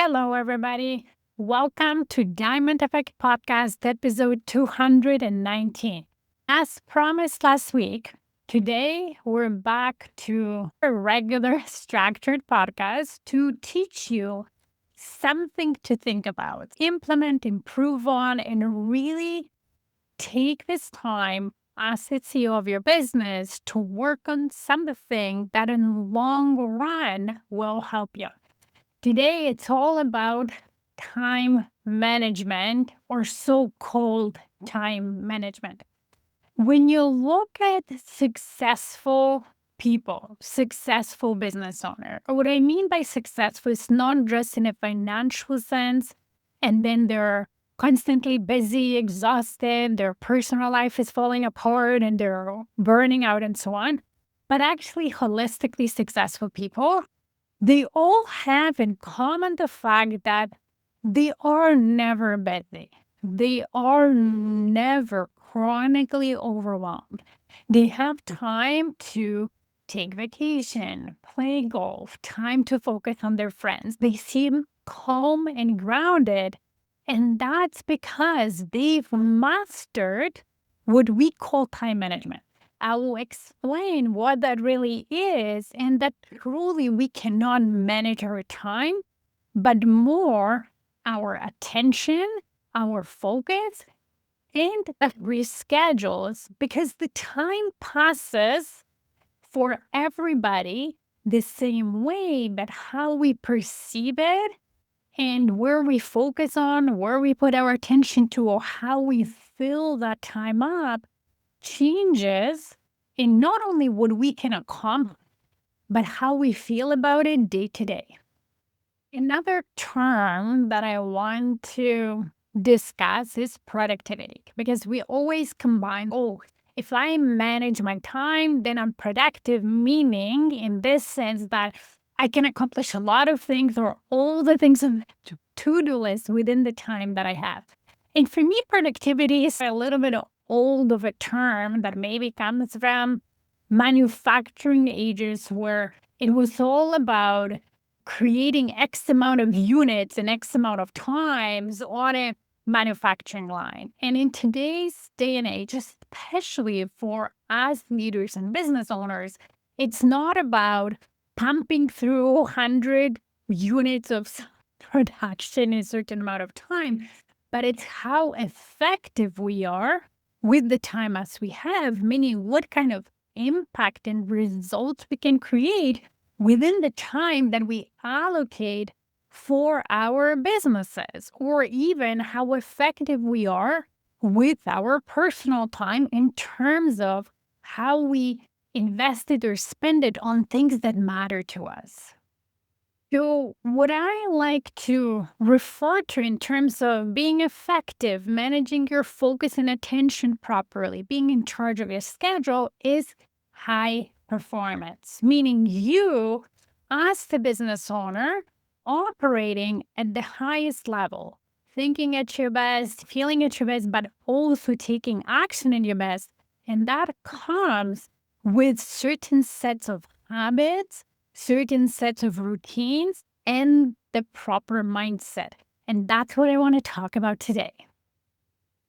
Hello, everybody. Welcome to Diamond Effect Podcast, episode 219. As promised last week, today we're back to a regular structured podcast to teach you something to think about, implement, improve on, and really take this time as the CEO of your business to work on something that in the long run will help you. Today, it's all about time management or so called time management. When you look at successful people, successful business owner, or what I mean by successful is not just in a financial sense, and then they're constantly busy, exhausted, their personal life is falling apart, and they're burning out and so on, but actually holistically successful people, they all have in common the fact that they are never busy. They are never chronically overwhelmed. They have time to take vacation, play golf, time to focus on their friends. They seem calm and grounded. And that's because they've mastered what we call time management. I will explain what that really is, and that truly we cannot manage our time, but more our attention, our focus, and reschedules, because the time passes for everybody the same way, but how we perceive it and where we focus on, where we put our attention to, or how we fill that time up changes in not only what we can accomplish, but how we feel about it day to day. Another term that I want to discuss is productivity, because we always combine, if I manage my time, then I'm productive, meaning in this sense that I can accomplish a lot of things or all the things on the to-do list within the time that I have. And for me, productivity is a little bit old of a term that maybe comes from manufacturing ages, where it was all about creating X amount of units and X amount of times on a manufacturing line. And in today's day and age, especially for us leaders and business owners, it's not about pumping through 100 units of production in a certain amount of time, but it's how effective we are with the time as we have, meaning what kind of impact and results we can create within the time that we allocate for our businesses, or even how effective we are with our personal time in terms of how we invest it or spend it on things that matter to us. So, what I like to refer to in terms of being effective, managing your focus and attention properly, being in charge of your schedule, is high performance, meaning you, as the business owner, operating at the highest level, thinking at your best, feeling at your best, but also taking action in your best. And that comes with certain sets of habits, certain sets of routines, and the proper mindset. And that's what I want to talk about today.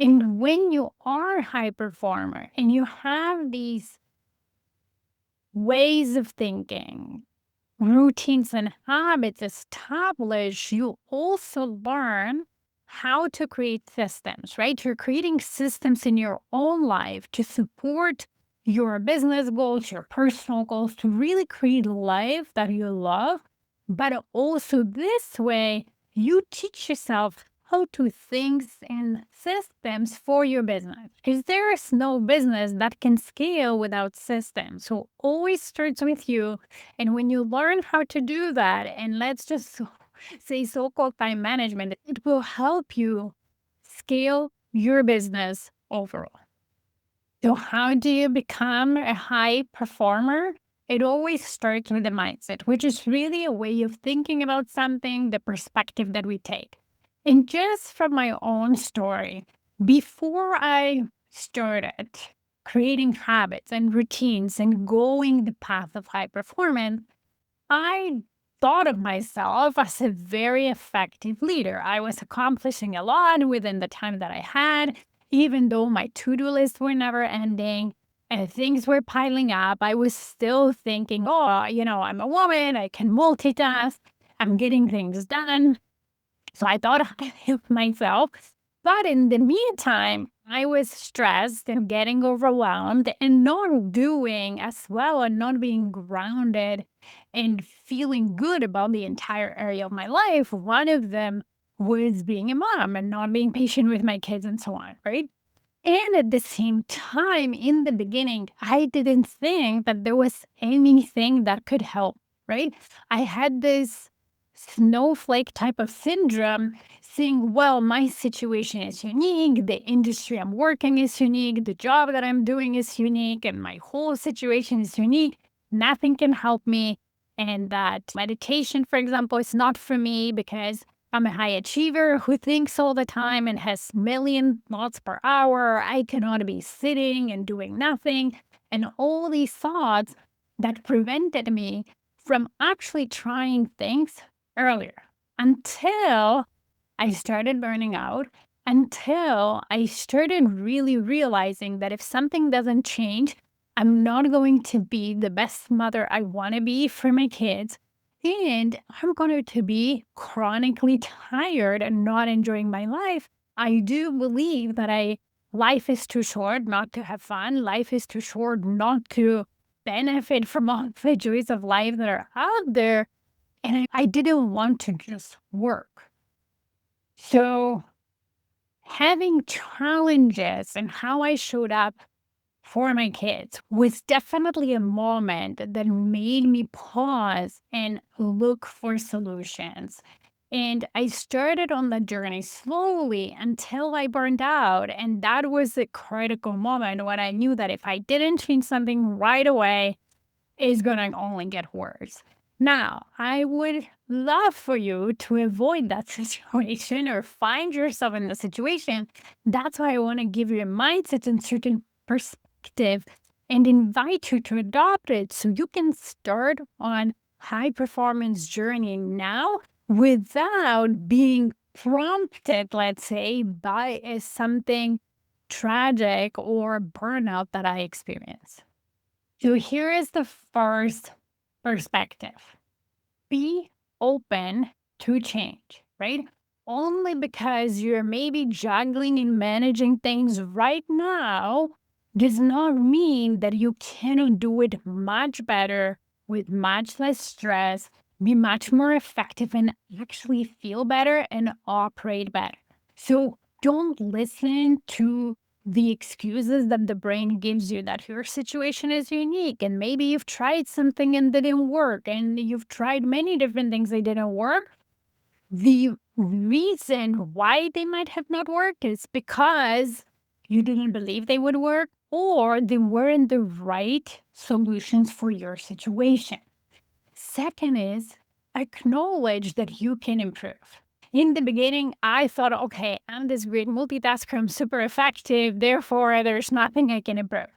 And when you are a high performer and you have these ways of thinking, routines, and habits established, you also learn how to create systems, right? You're creating systems in your own life to support your business goals, your personal goals, to really create a life that you love. But also this way, you teach yourself how to think and systems for your business, because there is no business that can scale without systems. So always starts with you. And when you learn how to do that, and let's just say so-called time management, it will help you scale your business overall. So how do you become a high performer? It always starts with the mindset, which is really a way of thinking about something, the perspective that we take. And just from my own story, before I started creating habits and routines and going the path of high performance, I thought of myself as a very effective leader. I was accomplishing a lot within the time that I had, even though my to-do lists were never ending and things were piling up. I was still thinking, oh, I'm a woman, I can multitask, I'm getting things done. So I thought of myself. But in the meantime, I was stressed and getting overwhelmed and not doing as well and not being grounded and feeling good about the entire area of my life. One of them was being a mom and not being patient with my kids and so on, right? And at the same time, in the beginning, I didn't think that there was anything that could help, right? I had this snowflake type of syndrome, saying, well, my situation is unique, the industry I'm working is unique, the job that I'm doing is unique, and my whole situation is unique. Nothing can help me. And that meditation, for example, is not for me because I'm a high achiever who thinks all the time and has million thoughts per hour. I cannot be sitting and doing nothing. And all these thoughts that prevented me from actually trying things earlier until I started burning out, until I started really realizing that if something doesn't change, I'm not going to be the best mother I want to be for my kids. And I'm going to be chronically tired and not enjoying my life. I do believe that life is too short not to have fun. Life is too short not to benefit from all the joys of life that are out there. And I didn't want to just work. So having challenges and how I showed up for my kids was definitely a moment that made me pause and look for solutions. And I started on the journey slowly until I burned out. And that was a critical moment when I knew that if I didn't change something right away, it's going to only get worse. Now, I would love for you to avoid that situation or find yourself in the situation. That's why I want to give you a mindset and certain perspective and invite you to adopt it so you can start on high performance journey now without being prompted, let's say, by something tragic or burnout that I experienced. So here is the first perspective. Be open to change, right? Only because you're maybe juggling and managing things right now does not mean that you cannot do it much better with much less stress, be much more effective, and actually feel better and operate better. So don't listen to the excuses that the brain gives you that your situation is unique and maybe you've tried something and didn't work and you've tried many different things that didn't work. The reason why they might have not worked is because you didn't believe they would work or they weren't the right solutions for your situation. Second is acknowledge that you can improve. In the beginning, I thought, okay, I'm this great multitasker, I'm super effective, therefore there's nothing I can improve.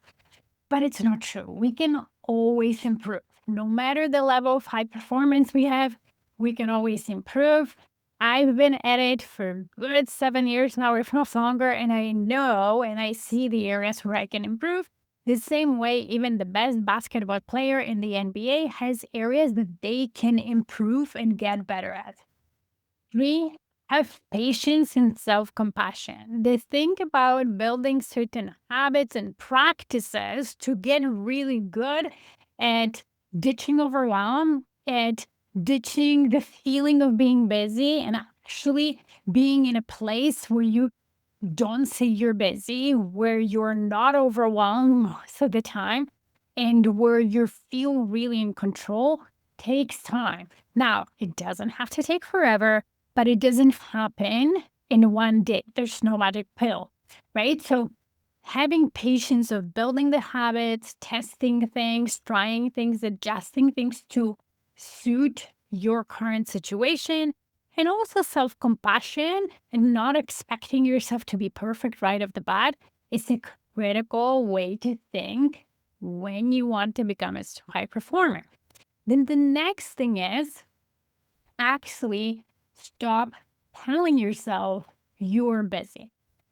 But it's not true. We can always improve. No matter the level of high performance we have, we can always improve. I've been at it for a good 7 years now, if not longer, and I know and I see the areas where I can improve. The same way, even the best basketball player in the NBA has areas that they can improve and get better at. 3, have patience and self compassion. They think about building certain habits and practices to get really good at ditching overwhelm, at ditching the feeling of being busy, and actually being in a place where you don't say you're busy, where you're not overwhelmed most of the time, and where you feel really in control takes time. Now, it doesn't have to take forever, but it doesn't happen in one day. There's no magic pill, right? So, having patience of building the habits, testing things, trying things, adjusting things to suit your current situation, and also self compassion and not expecting yourself to be perfect right off the bat is a critical way to think when you want to become a high performer. Then the next thing is actually stop telling yourself you're busy.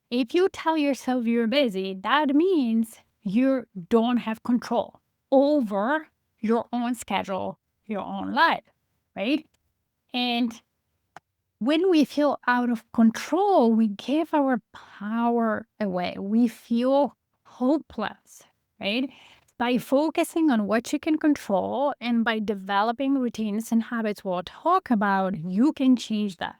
If you tell yourself you're busy, that means you don't have control over your own schedule, your own life, right? And when we feel out of control, we give our power away. We feel hopeless, right? By focusing on what you can control and by developing routines and habits we'll talk about, you can change that.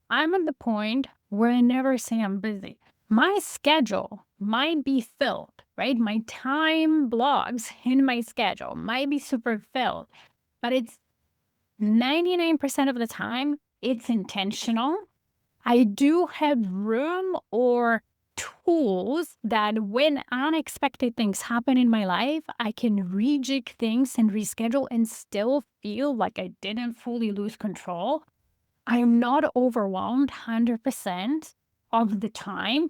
I'm at the point where I never say I'm busy. My schedule might be filled, right? My time blocks in my schedule might be super filled, but it's 99% of the time, it's intentional. I do have room or tools that when unexpected things happen in my life, I can rejig things and reschedule and still feel like I didn't fully lose control. I'm not overwhelmed 100% of the time.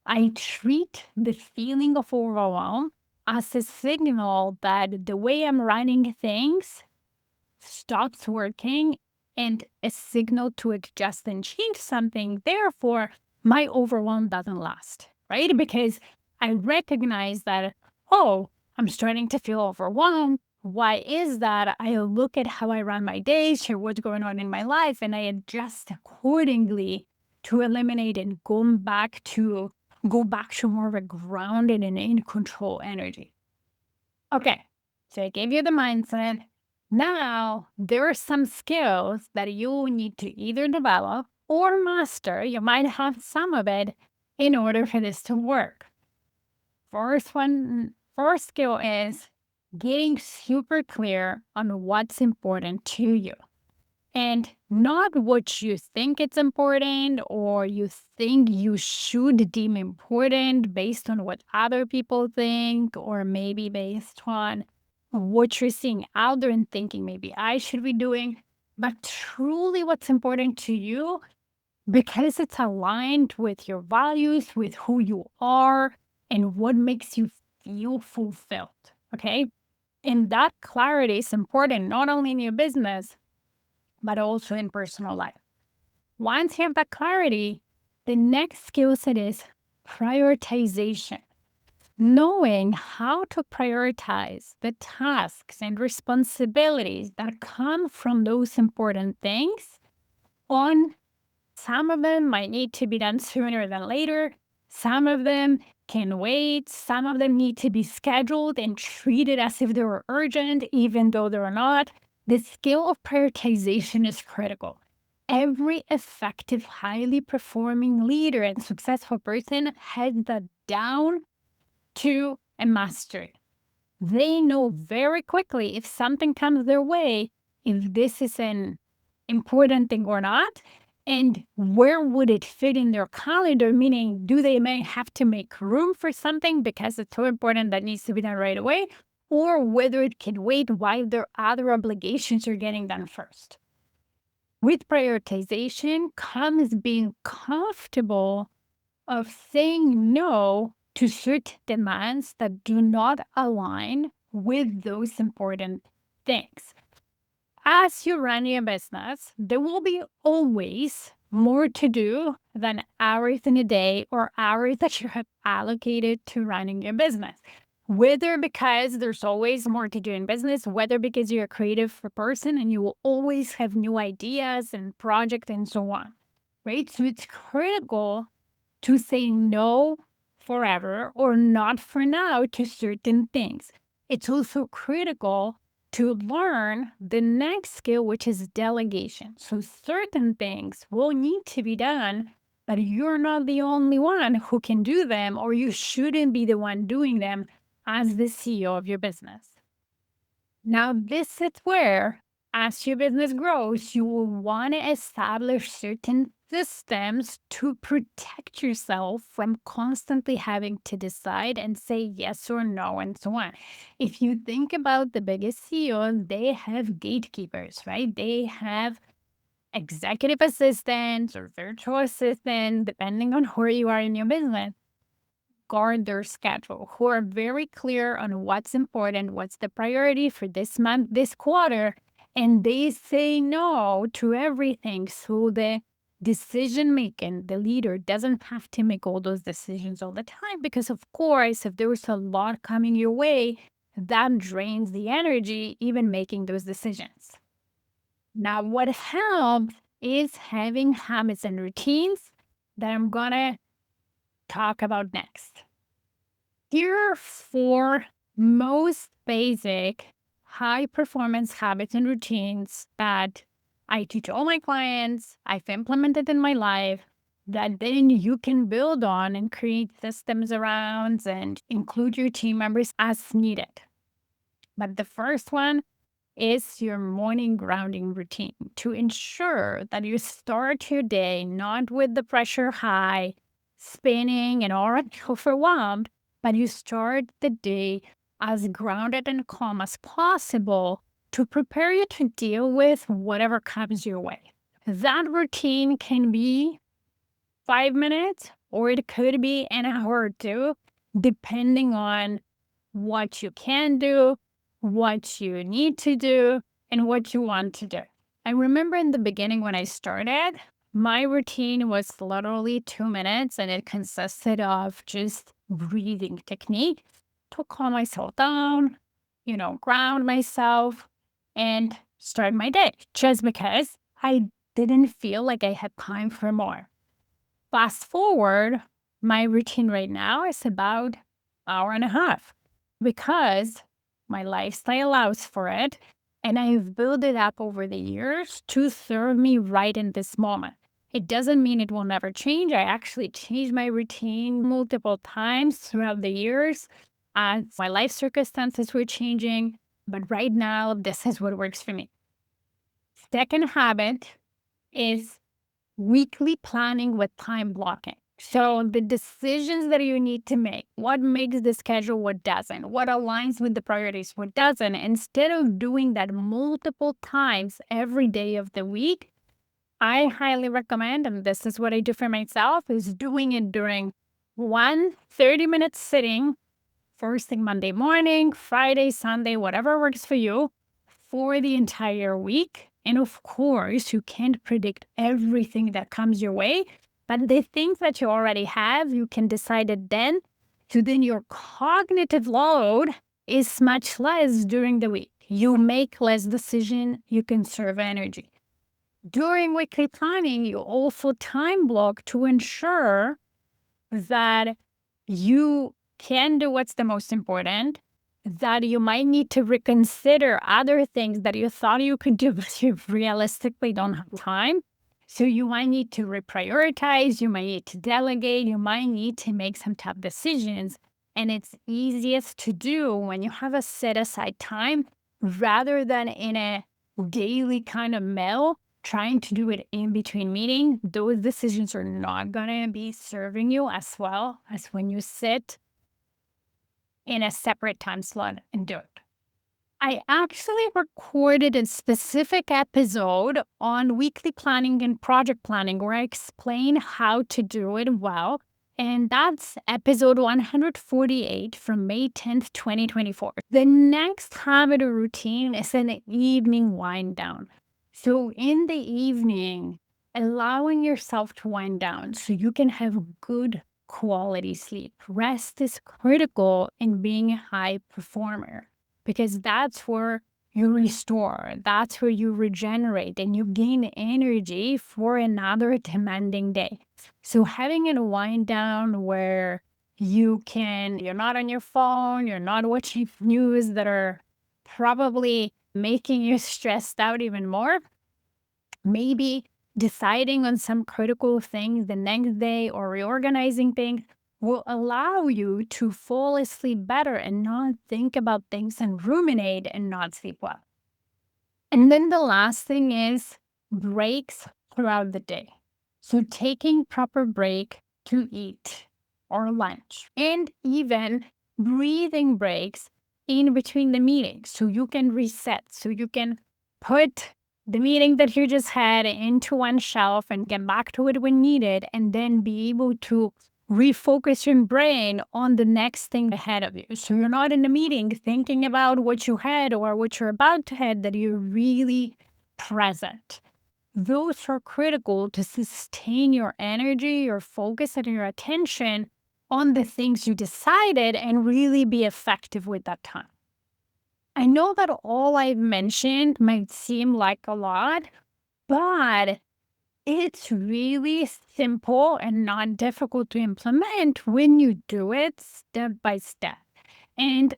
I treat the feeling of overwhelm as a signal that the way I'm running things stops working and a signal to adjust and change something. Therefore, my overwhelm doesn't last, right? Because I recognize that, oh, I'm starting to feel overwhelmed. Why is that? I look at how I run my days, share what's going on in my life, and I adjust accordingly to eliminate and go back to more of a grounded and in control energy. Okay, so I gave you the mindset. Now, there are some skills that you need to either develop or master. You might have some of it in order for this to work. First skill is getting super clear on what's important to you and not what you think it's important or you think you should deem important based on what other people think or maybe based on what you're seeing out there and thinking maybe I should be doing, but truly what's important to you because it's aligned with your values, with who you are, and what makes you feel fulfilled. Okay. And that clarity is important not only in your business, but also in personal life. Once you have that clarity, the next skill set is prioritization. Knowing how to prioritize the tasks and responsibilities that come from those important things on some of them might need to be done sooner than later. Some of them can wait. Some of them need to be scheduled and treated as if they were urgent, even though they're not. The skill of prioritization is critical. Every effective, highly performing leader and successful person has that down to a mastery. They know very quickly if something comes their way, if this is an important thing or not, and where would it fit in their calendar, meaning do they may have to make room for something because it's so important that needs to be done right away, or whether it can wait while their other obligations are getting done first. With prioritization comes being comfortable of saying no to certain demands that do not align with those important things. As you run your business, there will be always more to do than hours in a day or hours that you have allocated to running your business. Whether because there's always more to do in business, whether because you're a creative person and you will always have new ideas and projects and so on, right? So it's critical to say no forever or not for now to certain things. It's also critical to learn the next skill, which is delegation. So certain things will need to be done, but you're not the only one who can do them, or you shouldn't be the one doing them as the CEO of your business. Now, this is where, as your business grows, you will want to establish certain systems to protect yourself from constantly having to decide and say yes or no and so on. If you think about the biggest CEOs, they have gatekeepers, right? They have executive assistants or virtual assistants, depending on where you are in your business guard their schedule, who are very clear on what's important, what's the priority for this month, this quarter, and they say no to everything. So the decision making, the leader doesn't have to make all those decisions all the time because, of course, if there's a lot coming your way, that drains the energy, even making those decisions. Now, what helps is having habits and routines that I'm gonna talk about next. Here are 4 most basic high performance habits and routines that I teach all my clients, I've implemented in my life, that then you can build on and create systems around and include your team members as needed. But the first one is your morning grounding routine to ensure that you start your day not with the pressure high, spinning and already overwhelmed, but you start the day as grounded and calm as possible to prepare you to deal with whatever comes your way. That routine can be 5 minutes or it could be an hour or two, depending on what you can do, what you need to do, and what you want to do. I remember in the beginning when I started, my routine was literally 2 minutes and it consisted of just breathing technique to calm myself down, ground myself and start my day just because I didn't feel like I had time for more. Fast forward, my routine right now is about hour and a half because my lifestyle allows for it. And I've built it up over the years to serve me right in this moment. It doesn't mean it will never change. I actually changed my routine multiple times throughout the years as my life circumstances were changing. But right now, this is what works for me. Second habit is weekly planning with time blocking. So the decisions that you need to make, what makes the schedule, what doesn't, what aligns with the priorities, what doesn't, instead of doing that multiple times every day of the week, I highly recommend, and this is what I do for myself, is doing it during one 30-minute sitting, first thing Monday morning, Friday, Sunday, whatever works for you, for the entire week. And of course, you can't predict everything that comes your way, but the things that you already have, you can decide it then. So then your cognitive load is much less during the week. You make less decision, you conserve energy. During weekly planning, you also time block to ensure that you can do what's the most important, that you might need to reconsider other things that you thought you could do, but you realistically don't have time. So you might need to reprioritize, you might need to delegate, you might need to make some tough decisions. And it's easiest to do when you have a set aside time rather than in a daily kind of mail trying to do it in between meetings. Those decisions are not going to be serving you as well as when you sit in a separate time slot and do it. I actually recorded a specific episode on weekly planning and project planning where I explain how to do it well. And that's episode 148 from May 10th, 2024. The next habit or routine is an evening wind down. So in the evening, allowing yourself to wind down so you can have good quality sleep. Rest is critical in being a high performer because that's where you restore, that's where you regenerate and you gain energy for another demanding day. So having a wind down where you're not on your phone, you're not watching news that are probably making you stressed out even more, maybe deciding on some critical things the next day or reorganizing things will allow you to fall asleep better and not think about things and ruminate and not sleep well. And then the last thing is breaks throughout the day. So taking proper break to eat or lunch and even breathing breaks in between the meetings so you can reset, so you can put the meeting that you just had into one shelf and get back to it when needed and then be able to refocus your brain on the next thing ahead of you. So you're not in a meeting thinking about what you had or what you're about to had, that you're really present. Those are critical to sustain your energy, your focus, and your attention on the things you decided and really be effective with that time. I know that all I've mentioned might seem like a lot, but it's really simple and not difficult to implement when you do it step by step. And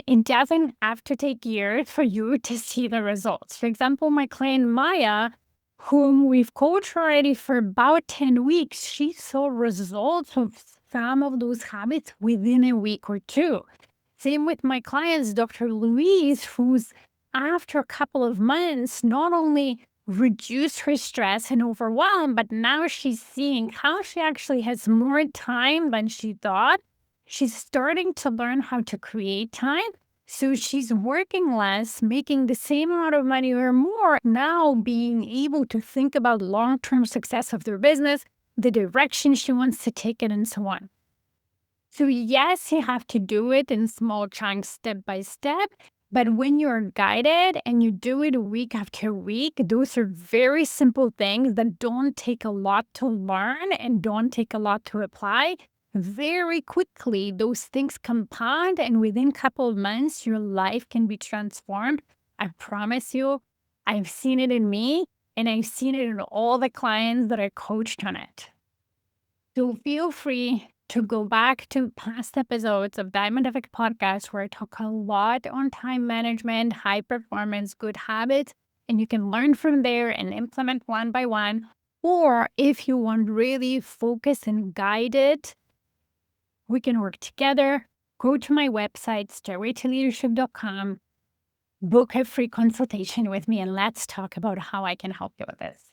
it doesn't have to take years for you to see the results. For example, my client Maya, whom we've coached already for about 10 weeks, she saw results of some of those habits within a week or two. Same with my clients, Dr. Louise, who's after a couple of months, not only reduced her stress and overwhelm, but now she's seeing how she actually has more time than she thought. She's starting to learn how to create time. So she's working less, making the same amount of money or more, now being able to think about long-term success of their business, the direction she wants to take it, and so on. So yes, you have to do it in small chunks, step by step. But when you're guided and you do it week after week, those are very simple things that don't take a lot to learn and don't take a lot to apply. Very quickly, those things compound, and within a couple of months, your life can be transformed. I promise you, I've seen it in me, and I've seen it in all the clients that I coached on it. So feel free to go back to past episodes of Diamond Effect Podcast, where I talk a lot on time management, high performance, good habits, and you can learn from there and implement one by one. Or if you want really focused and guided, we can work together. Go to my website, stairwaytoleadership.com, book a free consultation with me, and let's talk about how I can help you with this.